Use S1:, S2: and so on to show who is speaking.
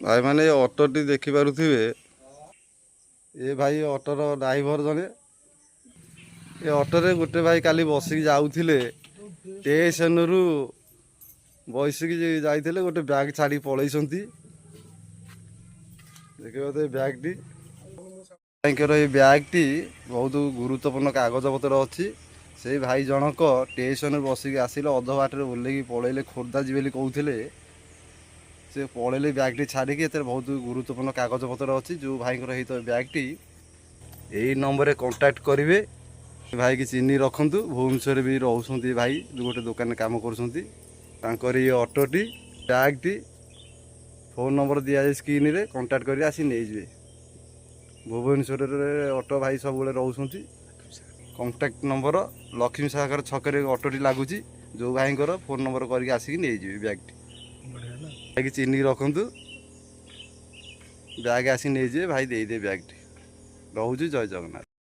S1: भाई मैंने ऑटोटी देखिपे ये भाई ऑटोर ड्राइवर जड़े ये ऑटोरे गोटे भाई काली बसिक जाऊे स्टेशन रु बसिक जाते गोटे ब्याग छाड़ी पलैंट देखिए ब्यागटी भाई ब्यागटी बहुत गुरुत्वपूर्ण कागज पत्र अच्छी से भाई जनक स्टेशन बसिक आसिले अध बाटर ओल्ल पलैले खोर्धा जी कहते से पलैले ब्यागटी छाड़ी बहुत गुरुत्वपूर्ण कागज पत्र अच्छी जो भाई तो ब्यागटी यही नंबर कांटेक्ट करेंगे भाई की चिन्ह रखु भुवनेश्वर भी रोचे भाई गोटे दुकान काम कर ऑटोटी ब्यागटी फोन नंबर दि जाए स्क्रीन रे कांटेक्ट कर आसी नहीं भुवनेश्वर ऑटो भाई सब रोच कांटेक्ट नंबर लक्ष्मी सागर छक ऑटोटी लगुच जो भाई फोन नंबर करके आसिक नहीं ब्यागटी भाई की चिन्ह रखु ब्याग आसी नहीं भाई दे ब्यागटी रोचे जय जगन्नाथ।